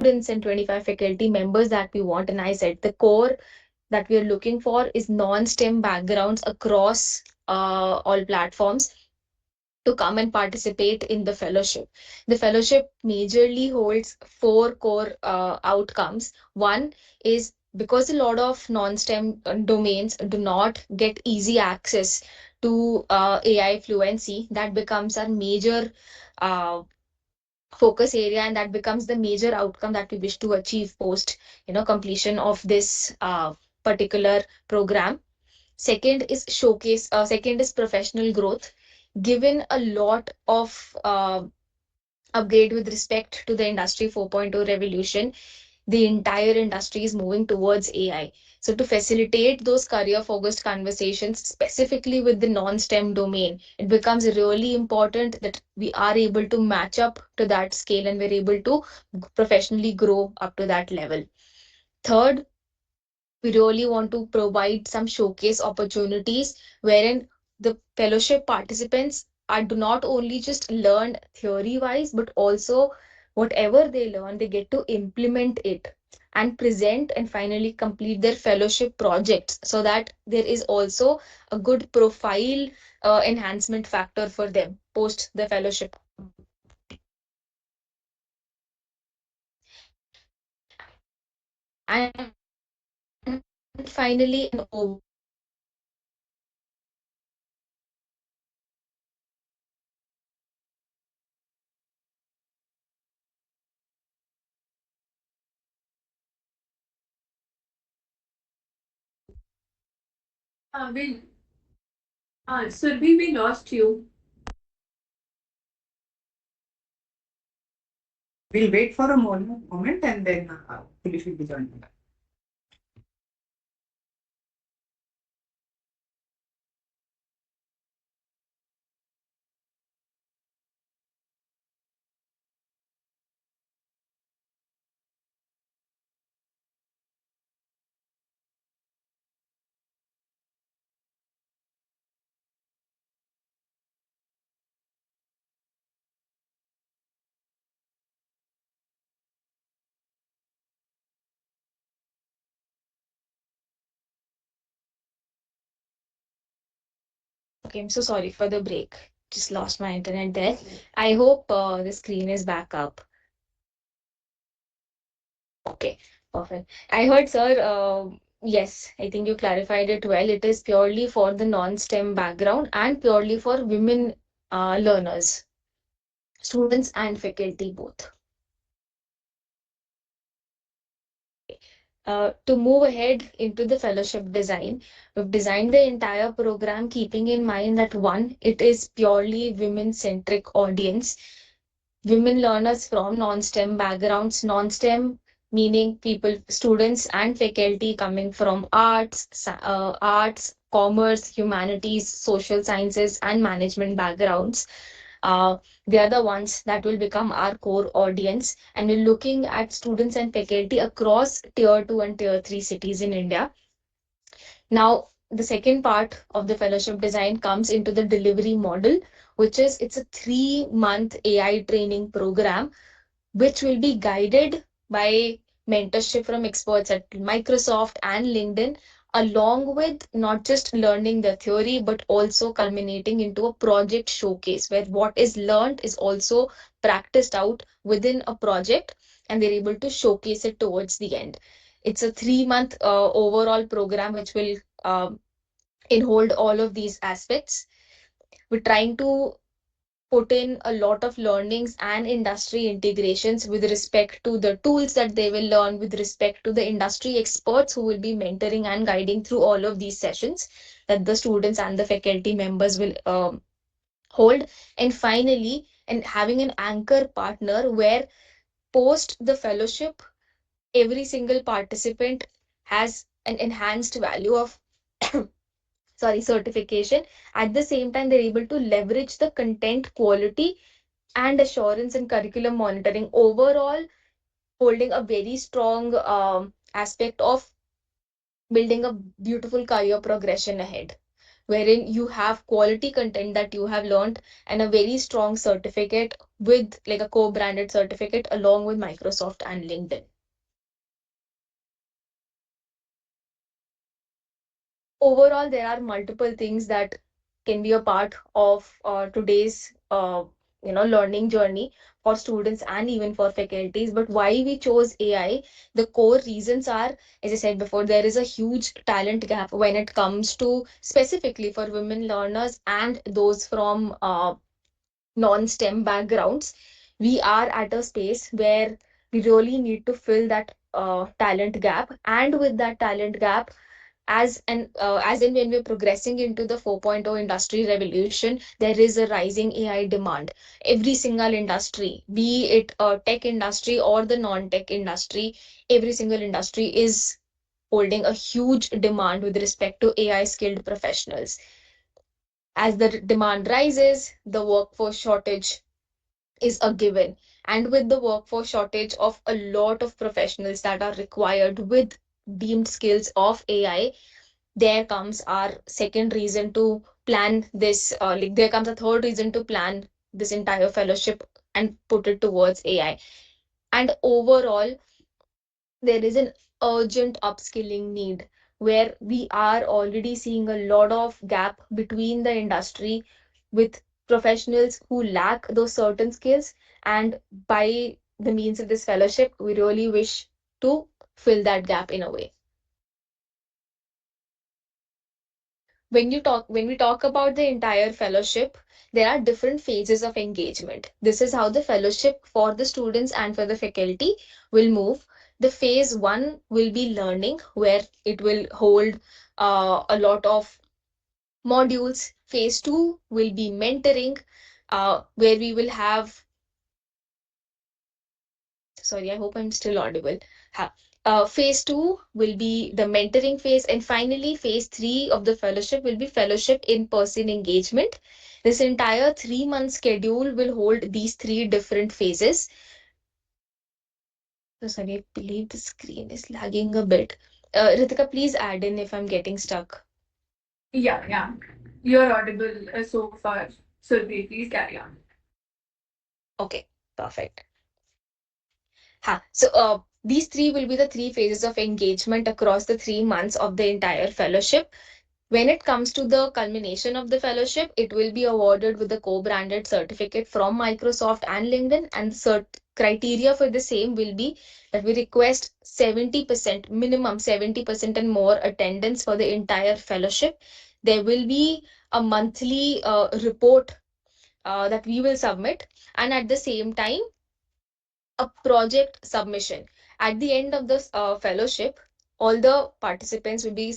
students and 25 faculty members that we want. And I said the core that we are looking for is non-STEM backgrounds across all platforms to come and participate in the fellowship. The fellowship majorly holds four core outcomes. One is because a lot of non-STEM domains do not get easy access to AI fluency, that becomes our major uh, focus area, and that becomes the major outcome that we wish to achieve post completion of this particular program. Second is professional growth. Given a lot of upgrade with respect to the industry 4.0 revolution, the entire industry is moving towards AI. So to facilitate those career focused conversations specifically with the non-STEM domain, it becomes really important that we are able to match up to that scale and we're able to professionally grow up to that level. Third, we really want to provide some showcase opportunities wherein the fellowship participants are do not only just learn theory wise, but also whatever they learn, they get to implement it and present and finally complete their fellowship projects, so that there is also a good profile enhancement factor for them post the fellowship. And finally, an overall Will Surbi, we lost you. We'll wait for a moment and then Philip will be joining. Okay, I'm so sorry for the break. Just lost my internet there. I hope the screen is back up. Okay, perfect. I heard, sir, yes, I think you clarified it well. It is purely for the non-STEM background and purely for women learners, students and faculty both. To move ahead into the fellowship design, we've designed the entire program keeping in mind that one, it is purely women-centric audience. Women learners from non-STEM backgrounds, non-STEM meaning people, students and faculty coming from arts, commerce, humanities, social sciences, and management backgrounds. Uh, they are the ones that will become our core audience. And we're looking at students and faculty across tier 2 and tier 3 cities in India. Now, the second part of the fellowship design comes into the delivery model, which is it's a 3-month AI training program which will be guided by mentorship from experts at Microsoft and LinkedIn, along with not just learning the theory, but also culminating into a project showcase where what is learned is also practiced out within a project and they're able to showcase it towards the end. It's a 3-month overall program which will enhold all of these aspects. We're trying to put in a lot of learnings and industry integrations with respect to the tools that they will learn, with respect to the industry experts who will be mentoring and guiding through all of these sessions that the students and the faculty members will hold. And finally, and having an anchor partner where post the fellowship, every single participant has an enhanced value of sorry certification. At the same time, they're able to leverage the content quality and assurance and curriculum monitoring, overall holding a very strong aspect of building a beautiful career progression ahead. wherein you have quality content that you have learned and a very strong certificate with like a co-branded certificate along with Microsoft and LinkedIn. Overall, there are multiple things that can be a part of today's learning journey for students and even for faculties. But why we chose AI, the core reasons are, as I said before, there is a huge talent gap when it comes to specifically for women learners and those from non-STEM backgrounds. We are at a space where we really need to fill that talent gap, and with that talent gap, as in when we're progressing into the 4.0 industry revolution, there is a rising AI demand. Every single industry, be it a tech industry or the non-tech industry, every single industry is holding a huge demand with respect to AI skilled professionals. As the demand rises, the workforce shortage is a given. And with the workforce shortage of a lot of professionals that are required with deemed skills of AI, there comes our second reason to plan this, there comes a third reason to plan this entire fellowship and put it towards AI. And overall, there is an urgent upskilling need where we are already seeing a lot of gap between the industry with professionals who lack those certain skills, and by the means of this fellowship we really wish to fill that gap in a way. When we talk about the entire fellowship, there are different phases of engagement. This is how the fellowship for the students and for the faculty will move. The phase one will be learning, where it will hold a lot of modules. Phase two will be mentoring, where we will have, sorry, I hope I'm still audible. Ha. Phase two will be the mentoring phase, and finally, phase three of the fellowship will be fellowship in person engagement. This entire 3 month schedule will hold these three different phases. So sorry, I believe the screen is lagging a bit. Ritika, please add in if I'm getting stuck. Yeah, yeah. You're audible so far. So please carry on. Okay, perfect. These three will be the three phases of engagement across the 3 months of the entire fellowship. When it comes to the culmination of the fellowship, it will be awarded with a co-branded certificate from Microsoft and LinkedIn, and the criteria for the same will be that we request 70%, minimum 70% and more attendance for the entire fellowship. There will be a monthly report that we will submit, and at the same time, a project submission. At the end of this fellowship, all the participants will be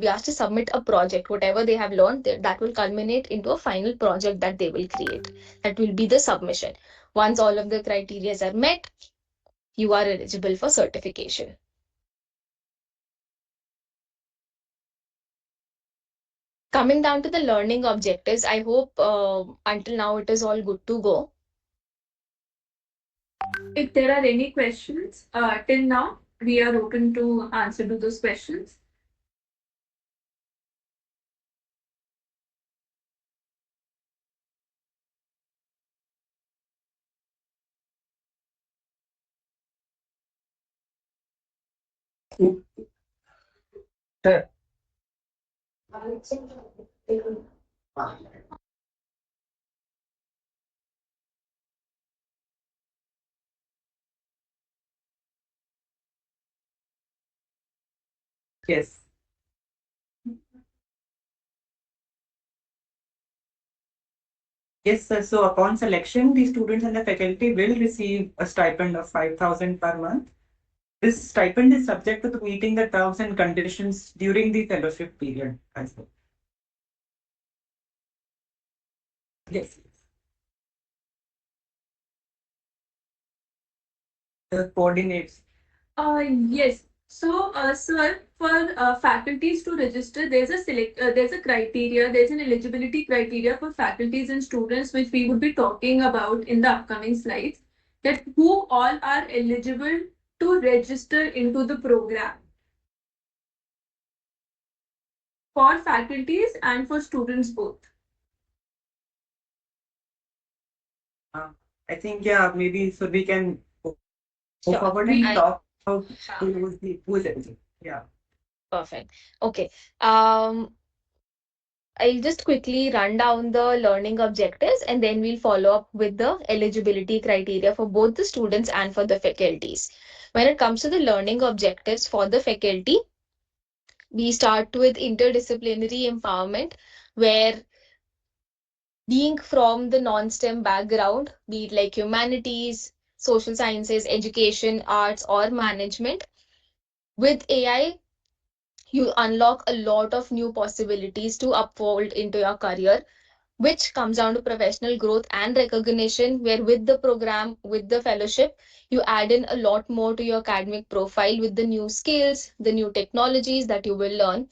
asked to submit a project. Whatever they have learned, that will culminate into a final project that they will create. That will be the submission. Once all of the criteria are met, you are eligible for certification. Coming down to the learning objectives, I hope until now it is all good to go. If there are any questions till now, we are open to answer to those questions. Sure. Yes. Yes, sir. So upon selection, the students and the faculty will receive a stipend of 5,000 per month. This stipend is subject to meeting the terms and conditions during the fellowship period as well. Yes. The coordinates. Yes. So, sir, for faculties to register, there's a criteria, there's an eligibility criteria for faculties and students, which we would be talking about in the upcoming slides. That who all are eligible to register into the program. for faculties and for students both. Uh, I think yeah, maybe so we can go Sure. forward and I talk about who's everything. Yeah. Perfect. Okay. Um, I'll just quickly run down the learning objectives and then we'll follow up with the eligibility criteria for both the students and for the faculties. When it comes to the learning objectives for the faculty, we start with interdisciplinary empowerment, where being from the non-STEM background, be it like humanities, social sciences, education, arts, or management, with AI, you unlock a lot of new possibilities to upfold into your career, which comes down to professional growth and recognition, where with the program, with the fellowship, you add in a lot more to your academic profile with the new skills, the new technologies that you will learn.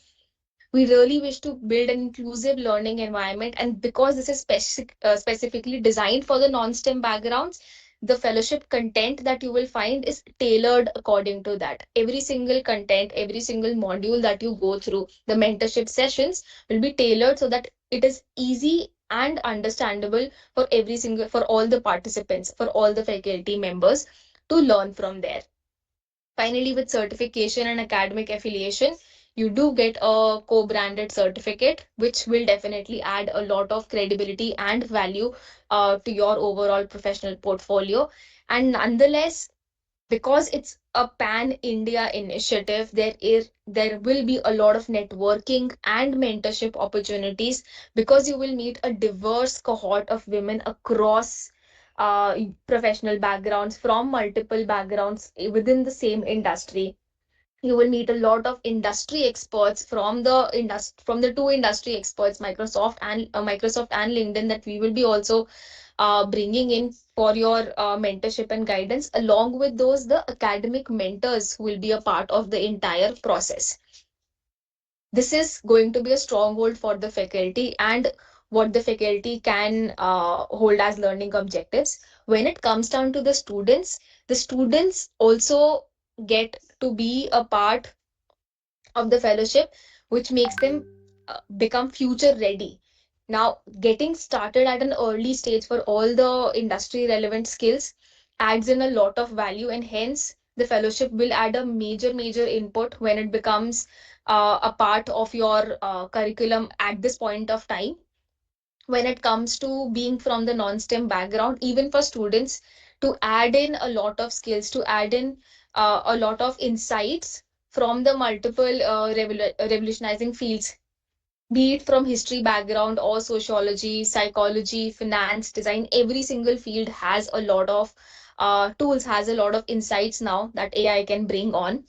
We really wish to build an inclusive learning environment, and because this is specifically designed for the non-STEM backgrounds, the fellowship content that you will find is tailored according to that. Every single content, every single module that you go through, the mentorship sessions will be tailored so that it is easy and understandable for every single, for all the participants, for all the faculty members to learn from there. Finally, with certification and academic affiliation, you do get a co-branded certificate, which will definitely add a lot of credibility and value to your overall professional portfolio. And nonetheless, because it's a pan-India initiative, there will be a lot of networking and mentorship opportunities, because you will meet a diverse cohort of women across professional backgrounds from multiple backgrounds within the same industry. You will meet a lot of industry experts from the two industry experts, Microsoft and LinkedIn, that we will be also bringing in for your mentorship and guidance. Along with those, the academic mentors will be a part of the entire process. This is going to be a stronghold for the faculty and what the faculty can hold as learning objectives. When it comes down to the students also get to be a part of the fellowship, which makes them become future ready. Now, getting started at an early stage for all the industry relevant skills adds in a lot of value, and hence the fellowship will add a major input when it becomes a part of your curriculum at this point of time. When it comes to being from the non-STEM background, even for students, to add in a lot of skills, to add in a lot of insights from the multiple revolutionizing fields, be it from history background or sociology, psychology, finance, design. Every single field has a lot of tools, has a lot of insights now that AI can bring on.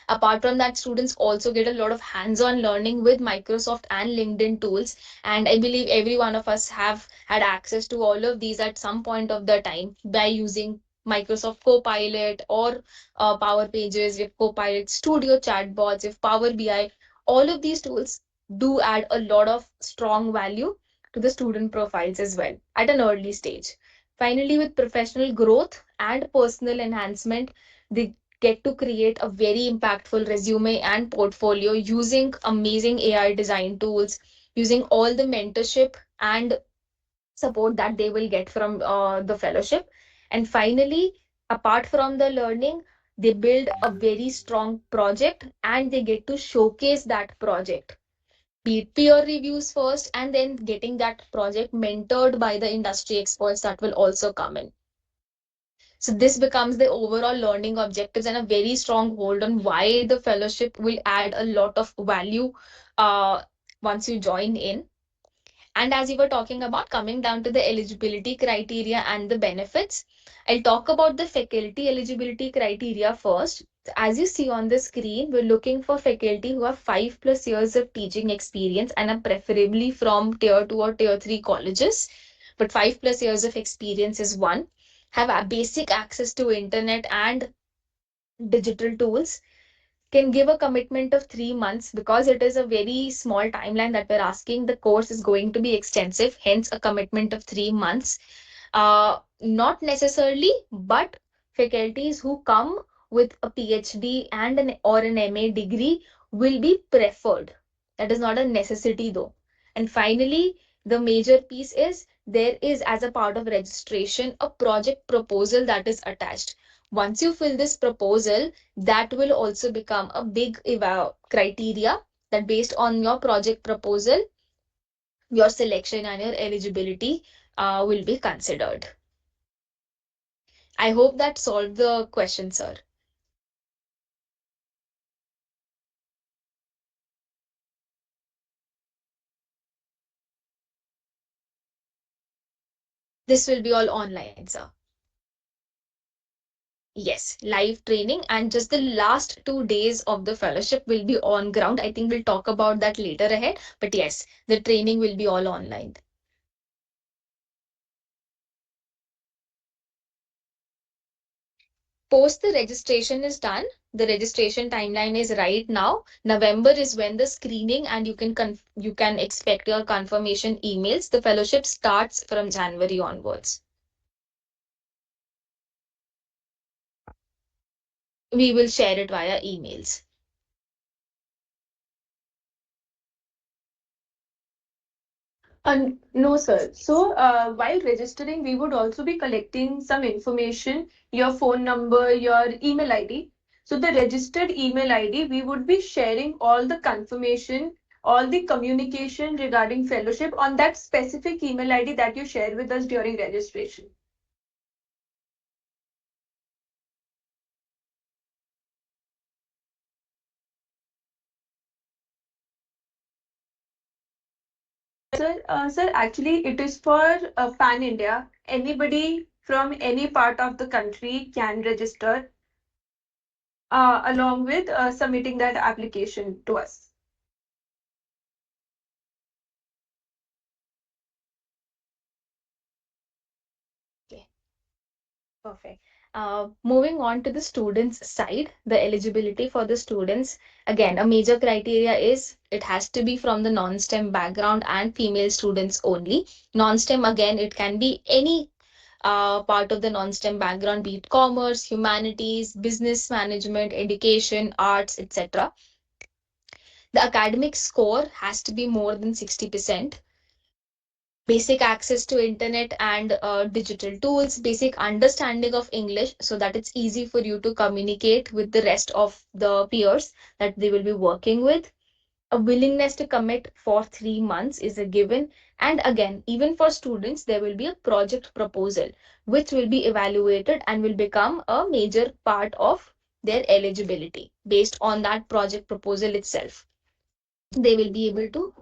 Apart from that, students also get a lot of hands-on learning with Microsoft and LinkedIn tools. And I believe every one of us have had access to all of these at some point of the time by using Microsoft Copilot or Power Pages, with Copilot Studio chatbots, with Power BI. All of these tools do add a lot of strong value to the student profiles as well at an early stage. Finally, with professional growth and personal enhancement, the get to create a very impactful resume and portfolio using amazing AI design tools, using all the mentorship and support that they will get from the fellowship. And finally, apart from the learning, they build a very strong project and they get to showcase that project, be it peer reviews first and then getting that project mentored by the industry experts that will also come in. So this becomes the overall learning objectives and a very strong hold on why the fellowship will add a lot of value uh, once you join in. And as you were talking about, coming down to the eligibility criteria and the benefits, I'll talk about the faculty eligibility criteria first. As you see on the screen, we're looking for faculty who have 5+ years of teaching experience and are preferably from tier 2 or tier 3 colleges. But 5+ years of experience is one. Have a basic access to internet and digital tools, can give a commitment of 3 months because it is a very small timeline that we're asking. The course is going to be extensive, hence a commitment of 3 months. Not necessarily, but faculties who come with a PhD and an or an MA degree will be preferred. That is not a necessity though. And finally, the major piece is there is, as a part of registration, a project proposal that is attached. Once you fill this proposal, that will also become a big criteria that based on your project proposal, your selection and your eligibility will be considered. I hope that solved the question, sir. This will be all online, sir. Yes, live training, and just the last 2 days of the fellowship will be on ground. I think we'll talk about that later ahead. But yes, the training will be all online. Post the registration is done. The registration timeline is right now. November is when the screening, and you can expect your confirmation emails. The fellowship starts from January onwards. We will share it via emails. No, sir. So, while registering, we would also be collecting some information, your phone number, your email ID. So, the registered email ID, we would be sharing all the confirmation, all the communication regarding fellowship on that specific email ID that you shared with us during registration. Sir, actually, it is for Pan India. Anybody from any part of the country can register along with submitting that application to us. Okay, perfect. Moving on to the students side, the eligibility for the students. Again, a major criteria is it has to be from the non-STEM background and female students only. Non-STEM, again, it can be any part of the non-STEM background, be it commerce, humanities, business management, education, arts, etc. The academic score has to be more than 60%. Basic access to internet and digital tools, basic understanding of English so that it's easy for you to communicate with the rest of the peers that they will be working with. A willingness to commit for 3 months is a given. And again, even for students, there will be a project proposal which will be evaluated and will become a major part of their eligibility. Based on that project proposal itself, they will be able to,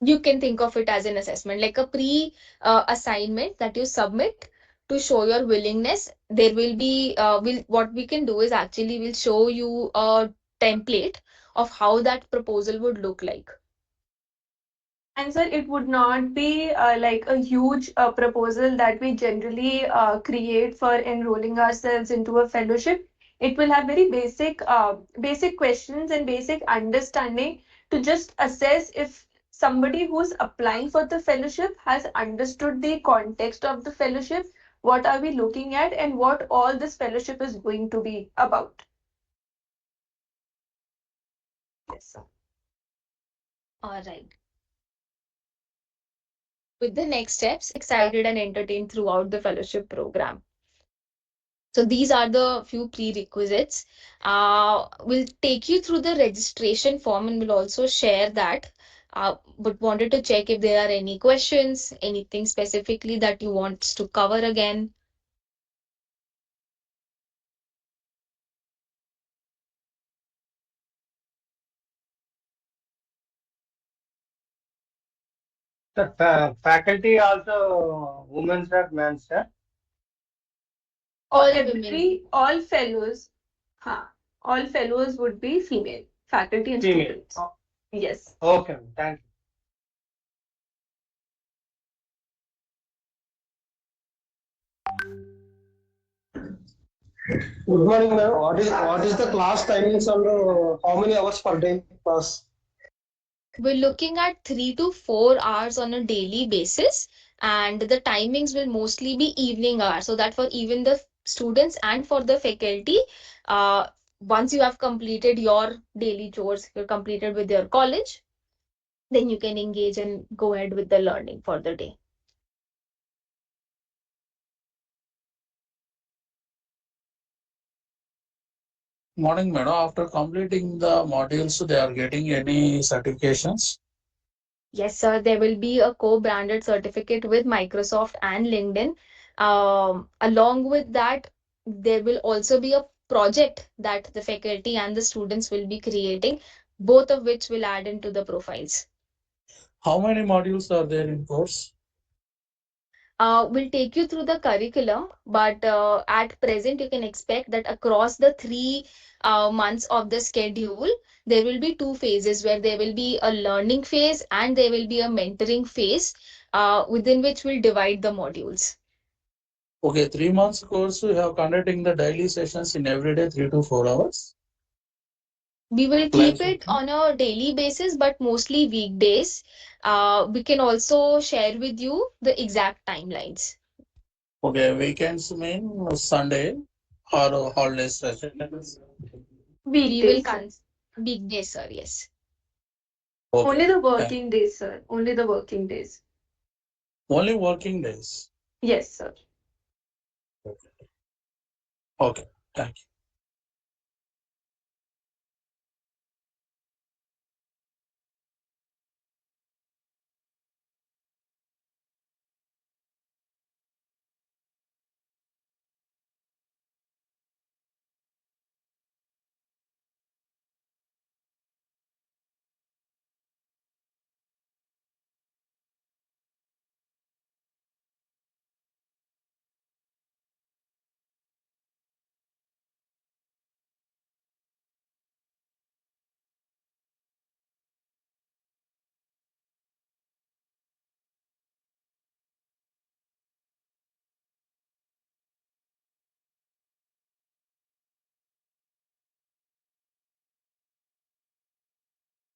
you can think of it as an assessment, like a pre assignment that you submit to show your willingness. There will be will what we can do is actually we'll show you a template of how that proposal would look like. And sir, it would not be like a huge proposal that we generally create for enrolling ourselves into a fellowship. It will have very basic questions and basic understanding to just assess if somebody who's applying for the fellowship has understood the context of the fellowship, what are we looking at, and what all this fellowship is going to be about. Yes, sir. All right. With the next steps, excited and entertained throughout the fellowship program. So these are the few prerequisites. We'll take you through the registration form and we'll also share that. But wanted to check if there are any questions, anything specifically that you want to cover again. The faculty also women's and men's, sir. All women. All fellows, huh, all fellows would be female faculty and Female. students. Yes. Okay, thank you. Good morning, ma'am. What is the class timings and how many hours per day class? We're looking at 3 to 4 hours on a daily basis, and the timings will mostly be evening hours, so that for even the students and for the faculty, uh, once you have completed your daily chores, you're completed with your college, then you can engage and go ahead with the learning for the day. Morning, madam. After completing the modules, they are getting any certifications? Yes, sir. There will be a co-branded certificate with Microsoft and LinkedIn. Along with that, there will also be a project that the faculty and the students will be creating, both of which will add into the profiles. How many modules are there in course? We'll take you through the curriculum, but at present, you can expect that across the 3 months of the schedule, there will be 2 phases where there will be a learning phase and there will be a mentoring phase, within which we'll divide the modules. Okay, 3 months course, we have conducting the daily sessions in every day, 3 to 4 hours. We will Like, keep it on a daily basis, but mostly weekdays. We can also share with you the exact timelines. okay, weekends mean Sunday or holiday sessions. We will Weekdays, sir. weekdays, sir. Yes. Okay, Only the thank working days, sir. Only the working days. only working days. Yes, sir. Okay, thank you.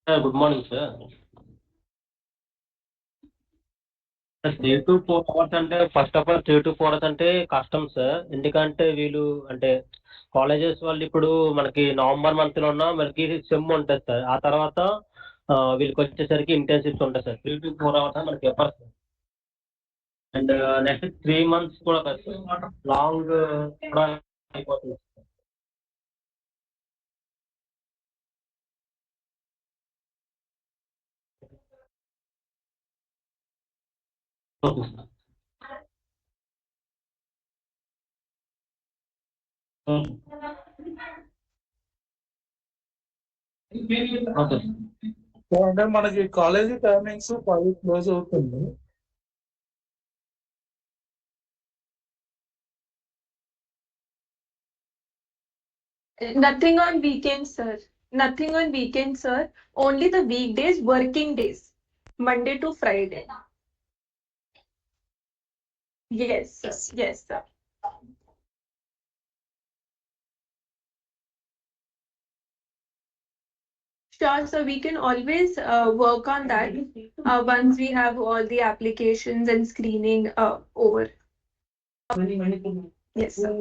Good morning, sir. 3 to 4 hours అంటే first of all 3 to 4 hours అంటే కష్టం sir. ఎందుకంటే వీళ్ళు అంటే colleges వాళ్ళు ఇప్పుడు మనకి November మంత్లో ఉన్న మనకి సెమ్ ఉంటుంది సార్. ఆ తర్వాత వీళ్ళకి వచ్చేసరికి ఇంటర్న్షిప్స్ ఉంటాయి సార్. 3 to 4 hours మనకి ఎఫర్ట్స్ అండ్ నెక్స్ట్ 3 months కూడా లాంగ్ కూడా అయిపోతుంది. Okay sir. Okay sir. So అంటే మనకి కాలేజీ టైమింగ్స్ 5 క్లోజ్ అవుతుంది. Nothing on weekends, sir. Nothing on weekends, sir. Only the weekdays, working days. Monday to Friday. Yes, sir. Yes. Yes, sir. Sure, so we can always work on that once we have all the applications and screening over. Yes, sir.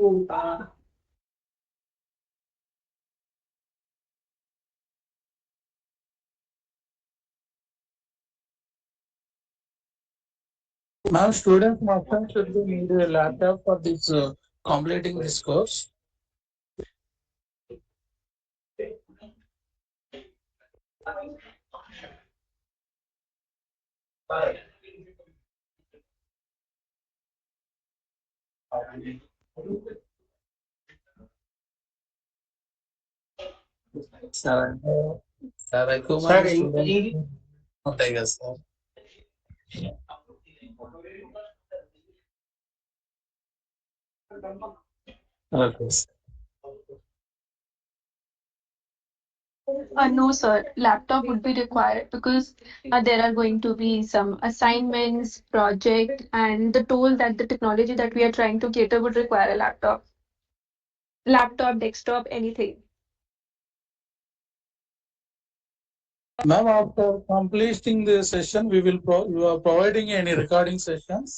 Now students must have should be need a laptop for this completing this course. Sir అంటే sir ఎక్కువ sir మంది students ఉంటాయి కదా sir. Okay sir. No, sir. Laptop would be required because there are going to be some assignments, project, and the tool that the technology that we are trying to cater would require a laptop. Laptop, desktop, anything. Ma'am, after completing the session, we will you are providing any recording sessions?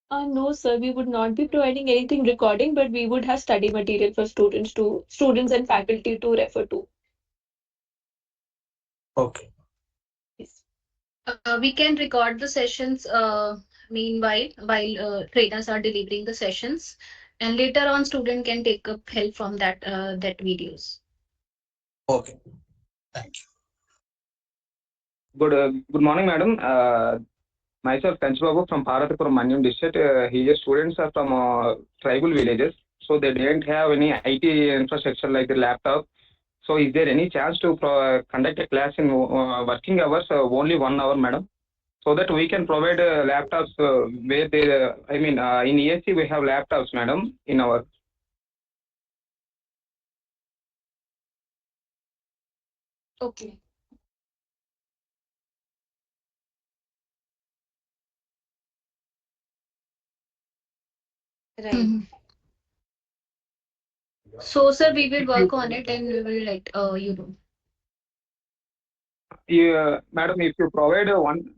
No, sir, we would not be providing anything recording, but we would have study material for students and faculty to refer to. Okay. Yes. We can record the sessions meanwhile while trainers are delivering the sessions, and later on student can take up help from that videos. Okay. Thank you. Good morning, madam. Myself, Kanchibabu from Paratapuram, Manyam district. Here students are from tribal villages, so they didn't have any IT infrastructure like the laptop. So, is there any chance to conduct a class in working hours, only 1 hour, madam? So that we can provide laptops where they, in ESC we have laptops, madam, in our. Okay. Right. So, sir, we will work on it and we will let you know. Yeah, madam, if you provide one.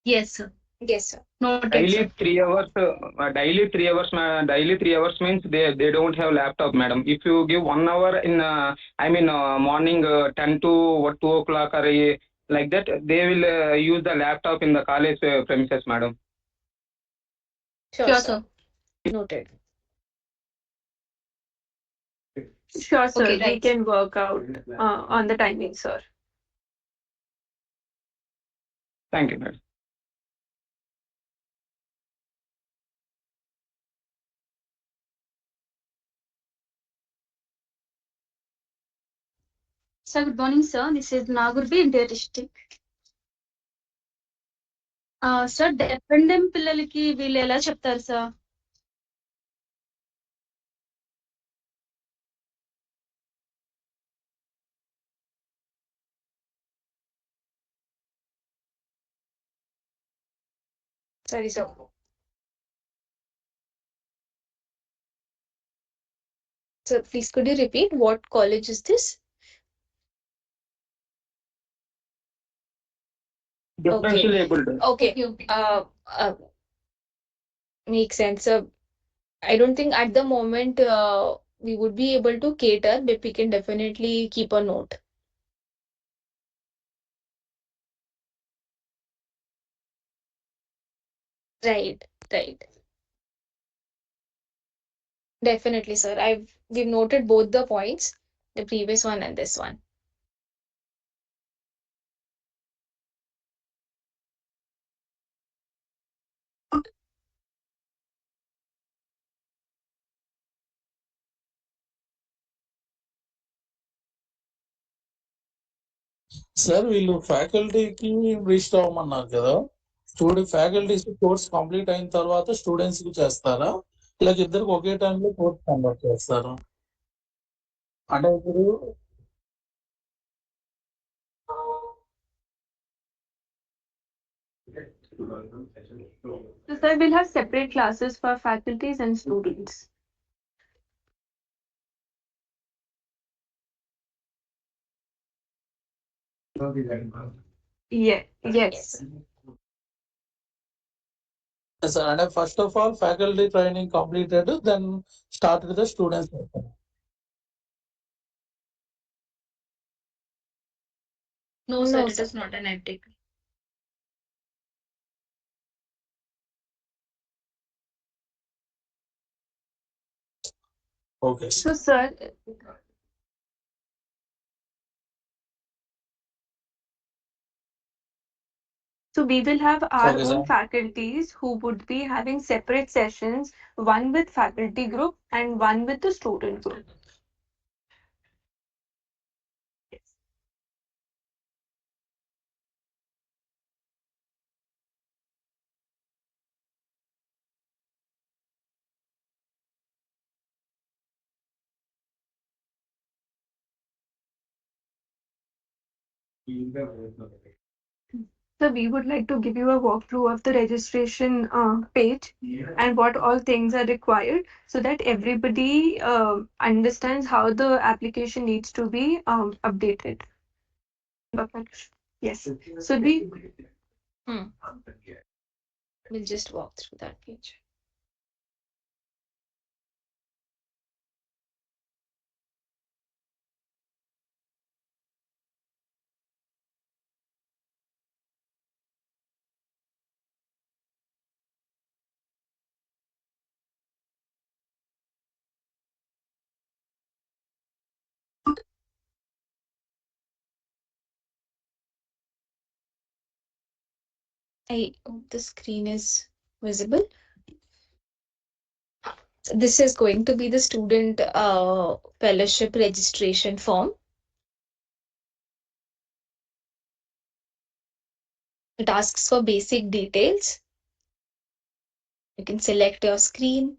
Yes, sir. Yes, sir. Noted, sir. Daily 3 hours, daily 3 hours means they don't have laptop, madam. If you give 1 hour in, morning 10 to what 2 o'clock or like that, they will use the laptop in the college premises, madam. Sure, sir. Noted. Sure, sir. Okay, We right. can work out on the timing, sir. Thank you, madam. Sir, good morning, sir. This is Nagurbi, India district. Sir dependent పిల్లలకి వీళ్ళు ఎలా చెప్తారు sir? Sorry, sir. Sir, please could you repeat what college is this? Differentially able to. Okay. Makes sense, sir. I don't think at the moment we would be able to cater, but we can definitely keep a note. Right, right. Definitely, sir. We've noted both the points, the previous one and this one. Sir వీళ్ళు ఫ్యాకల్టీకి register అవ్వమన్నారు కదా, faculties course complete అయిన తర్వాత students కి చేస్తారా, లేక ఇద్దరికి ఒకే టైంలో course conduct చేస్తారా? అంటే ఇప్పుడు So, sir, we'll have separate classes for faculties and students. Yeah, yes. Sir అంటే first of all faculty training completed, then start with the students. No, sir, it is not an edtech. Okay. So, sir, so we will have our Okay, own sir. faculties who would be having separate sessions, one with faculty group and one with the student group. Yes. So we would like to give you a walkthrough of the registration page and what all things are required so that everybody understands how the application needs to be updated. Yes. So we We'll just walk through that page. I hope the screen is visible. So this is going to be the student fellowship registration form. It asks for basic details. You can select your screen,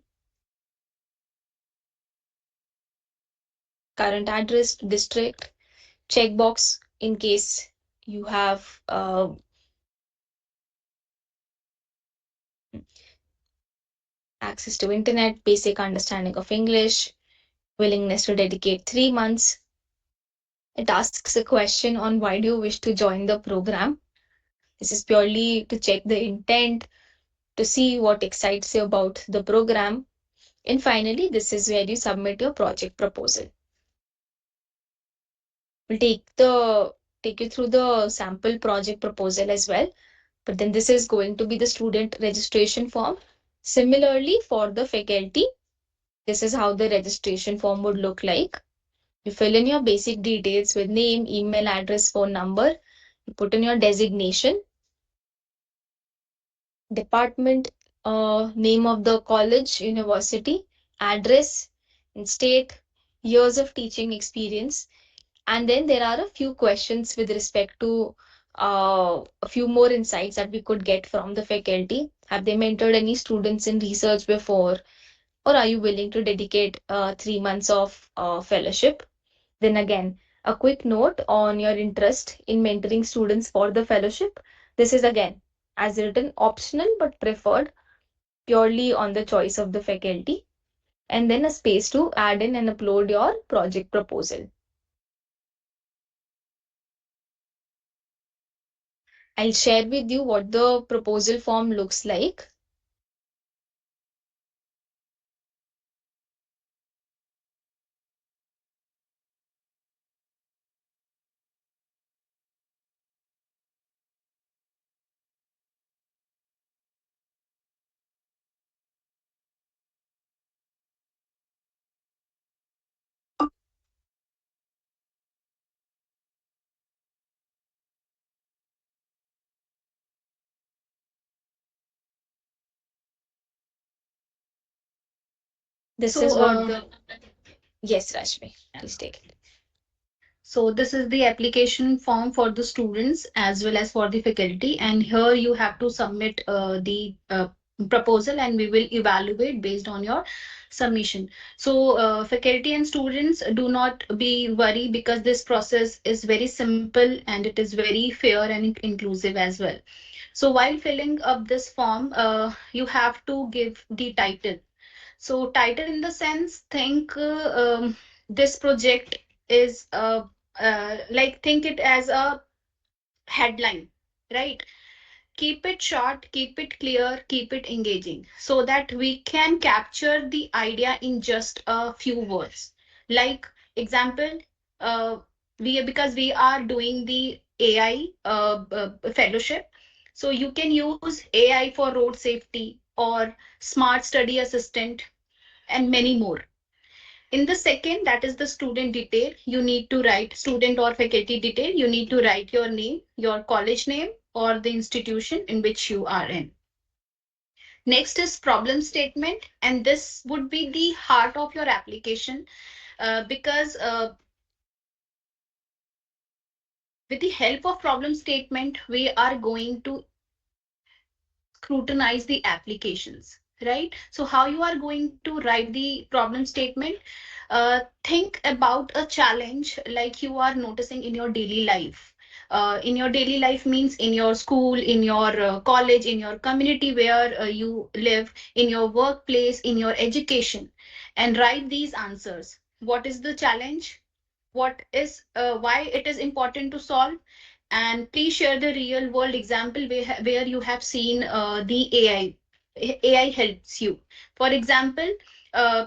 current address, district, checkbox in case you have access to internet, basic understanding of English, willingness to dedicate 3 months. It asks a question on why do you wish to join the program. This is purely to check the intent, to see what excites you about the program. And finally, this is where you submit your project proposal. We'll take you through the sample project proposal as well. But then this is going to be the student registration form. Similarly, for the faculty, this is how the registration form would look like. You fill in your basic details with name, email address, phone number. You put in your designation, department, name of the college, university, address, and state, years of teaching experience. And then there are a few questions with respect to a few more insights that we could get from the faculty. Have they mentored any students in research before? Or are you willing to dedicate 3 months of fellowship? Then again, a quick note on your interest in mentoring students for the fellowship. This is again, as written, optional but preferred purely on the choice of the faculty. And then a space to add in and upload your project proposal. I'll share with you what the proposal form looks like. This is what the yes, Rashmi, please take it. So this is the application form for the students as well as for the faculty. And here you have to submit the proposal and we will evaluate based on your submission. So faculty and students, do not be worried because this process is very simple and it is very fair and inclusive as well. So while filling up this form, you have to give the title. So title in the sense, think this project is like think it as a headline, right? Keep it short, keep it clear, keep it engaging so that we can capture the idea in just a few words. Like example, uh, we because we are doing the AI fellowship, so you can use AI for road safety or smart study assistant and many more. In the second, that is the student detail, you need to write student or faculty detail. You need to write your name, your college name, or the institution in which you are in. Next is problem statement, and this would be the heart of your application because with the help of problem statement, we are going to scrutinize the applications, right? So how you are going to write the problem statement? Think about a challenge like you are noticing in your daily life. In your daily life means in your school, in your college, in your community where you live, in your workplace, in your education, and write these answers. What is the challenge? What is why it is important to solve, And please share the real world example where you have seen the AI. AI helps you. For example, uh,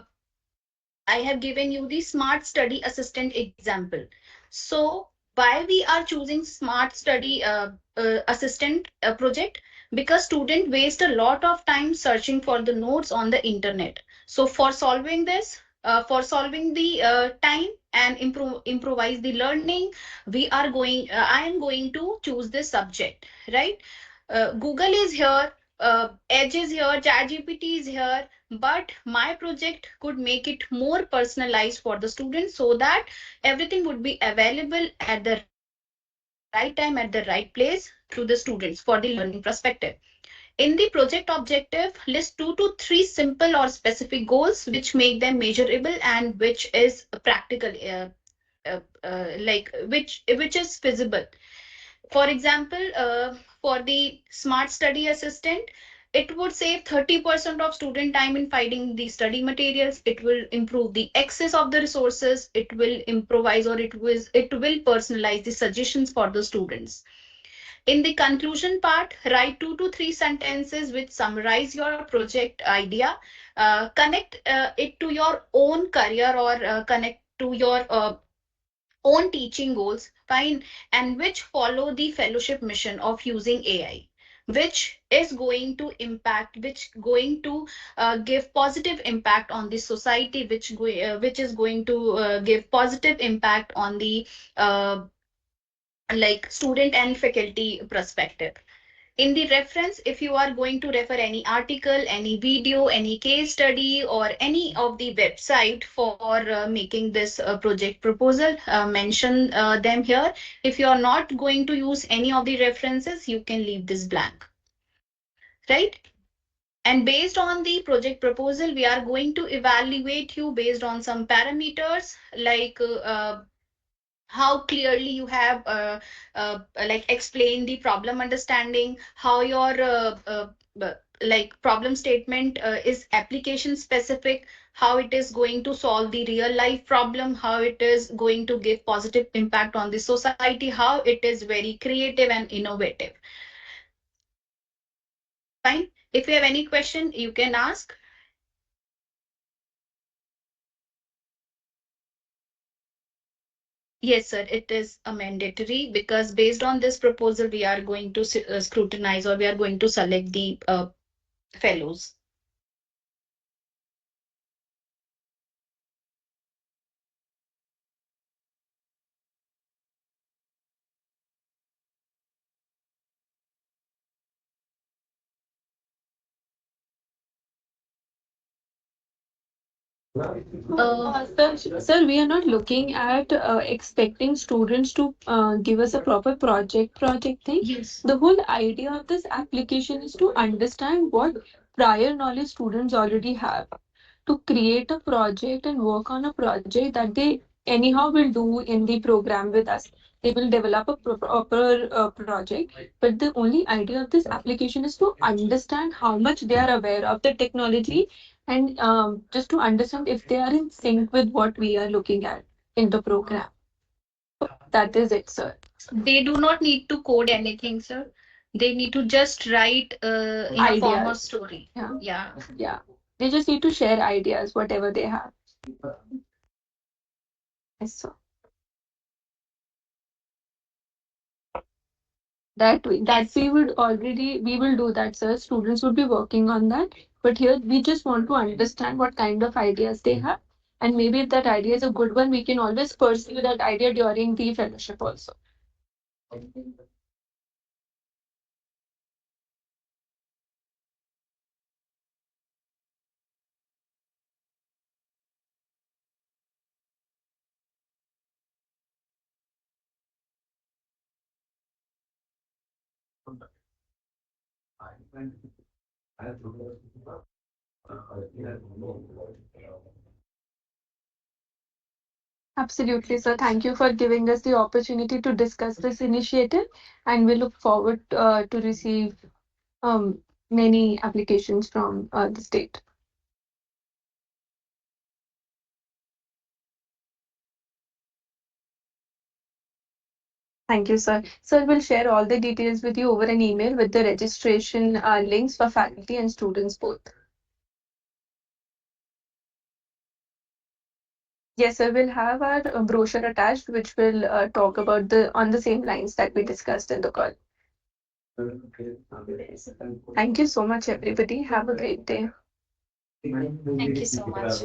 I have given you the smart study assistant example. So why we are choosing smart study assistant project? Because student waste a lot of time searching for the notes on the internet. So for solving this, for solving the time and improvise the learning, I am going to choose this subject, right? Google is here, Edge is here, ChatGPT is here, but my project could make it more personalized for the students so that everything would be available at the right time at the right place to the students for the learning perspective. In the project objective, list 2 to 3 simple or specific goals which make them measurable and which is practical, which is feasible. For example, for the smart study assistant, it would save 30% of student time in finding the study materials. It will improve the access of the resources. It will improvise, or it will personalize the suggestions for the students. In the conclusion part, write 2 to 3 sentences which summarize your project idea. Connect it to your own career, or connect to your own teaching goals, fine, and which follow the fellowship mission of using AI, which going to give positive impact on the society, which is going to give positive impact on the uh, like student and faculty perspective. In the reference, if you are going to refer any article, any video, any case study, or any of the website for making this project proposal, mention them here. If you are not going to use any of the references, you can leave this blank, right? And based on the project proposal, we are going to evaluate you based on some parameters like how clearly you have like explained the problem understanding, how your like problem statement is application specific, how it is going to solve the real life problem, how it is going to give positive impact on the society, how it is very creative and innovative. Fine. If you have any question, you can ask. Yes, sir, it is a mandatory because based on this proposal, we are going to scrutinize, or we are going to select the fellows. Sir, we are not looking at expecting students to give us a proper project thing. Yes. The whole idea of this application is to understand what prior knowledge students already have, to create a project and work on a project that they anyhow will do in the program with us. They will develop a proper project, but the only idea of this application is to understand how much they are aware of the technology, and just to understand if they are in sync with what we are looking at in the program. That is it, sir. They do not need to code anything, sir. They need to just write in a form of Ideas. story. Yeah. Yeah. Yeah. They just need to share ideas, whatever they have. Yes, sir. Yes. We will do that, sir. Students would be working on that. But here we just want to understand what kind of ideas they have. And maybe if that idea is a good one, we can always pursue that idea during the fellowship also. Absolutely, sir. Thank you for giving us the opportunity to discuss this initiative, and we look forward to receive many applications from the state. Thank you, sir. Sir will share all the details with you over an email with the registration links for faculty and students both. Yes, sir. We'll have our brochure attached, which will talk about on the same lines that we discussed in the call. Thank you so much, everybody. Have a great day. Thank you so much.